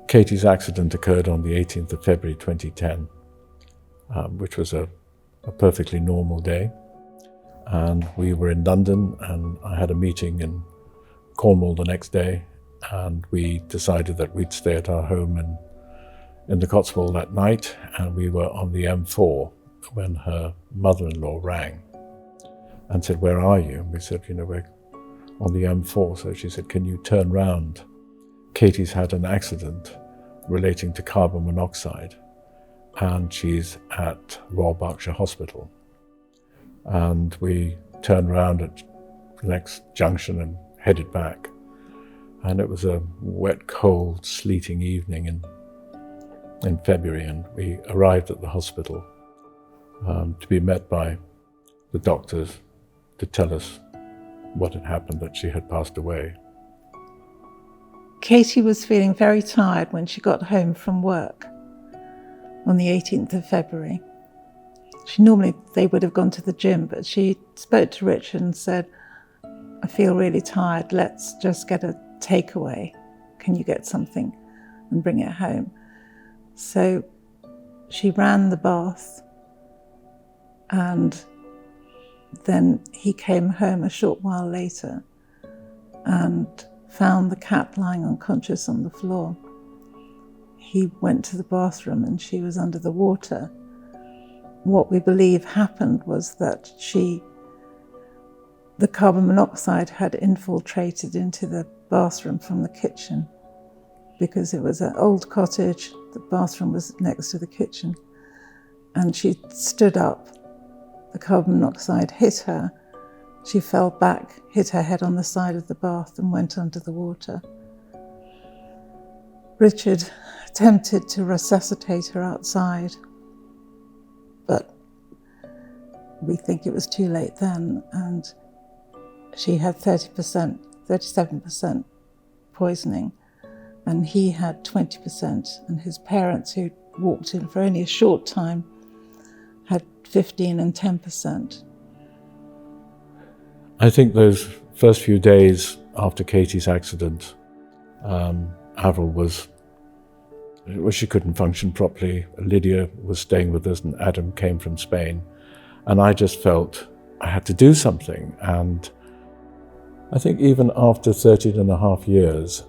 Katie's accident occurred on the 18th of February 2010, which was a perfectly normal day. And we were in London, and I had a meeting in Cornwall the next day, and we decided that we'd stay at our home in the Cotswold that night, and we were on the M4 when her mother-in-law rang and said, "Where are you?" And we said, "We're on the M4. So she said, "Can you turn round? Katie's had an accident relating to carbon monoxide, and she's at Royal Berkshire Hospital." And we turned around at the next junction and headed back. And it was a wet, cold, sleeting evening in February, and we arrived at the hospital to be met by the doctors to tell us what had happened, that she had passed away. Katie was feeling very tired when she got home from work on the 18th of February. They would have gone to the gym, but she spoke to Richard and said, "I feel really tired, let's just get a takeaway. Can you get something and bring it home?" So she ran the bath, and then he came home a short while later and found the cat lying unconscious on the floor. He went to the bathroom and she was under the water. What we believe happened was that the carbon monoxide had infiltrated into the bathroom from the kitchen, because it was an old cottage. The bathroom was next to the kitchen, and she stood up. The carbon monoxide hit her. She fell back, hit her head on the side of the bath, and went under the water. Richard attempted to resuscitate her outside, but we think it was too late then, and she had 37% poisoning, and he had 20%, and his parents, who walked in for only a short time, had 15 and 10%. I think those first few days after Katie's accident, Avril she couldn't function properly. Lydia was staying with us, and Adam came from Spain. And I just felt I had to do something. And I think even after 13 and a half years,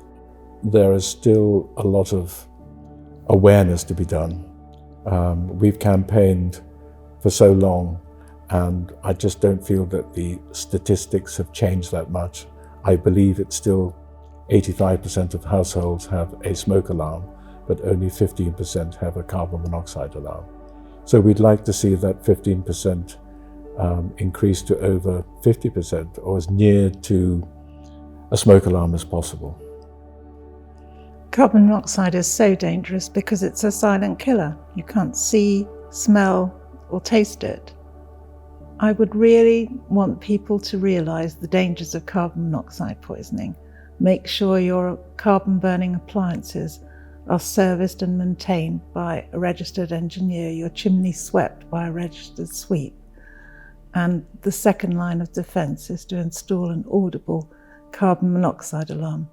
there is still a lot of awareness to be done. We've campaigned for so long, and I just don't feel that the statistics have changed that much. I believe it's still 85% of households have a smoke alarm, but only 15% have a carbon monoxide alarm. So we'd like to see that 15% increase to over 50%, or as near to a smoke alarm as possible. Carbon monoxide is so dangerous because it's a silent killer. You can't see, smell, or taste it. I would really want people to realise the dangers of carbon monoxide poisoning. Make sure your carbon burning appliances are serviced and maintained by a registered engineer, your chimney swept by a registered sweep. And the second line of defence is to install an audible carbon monoxide alarm.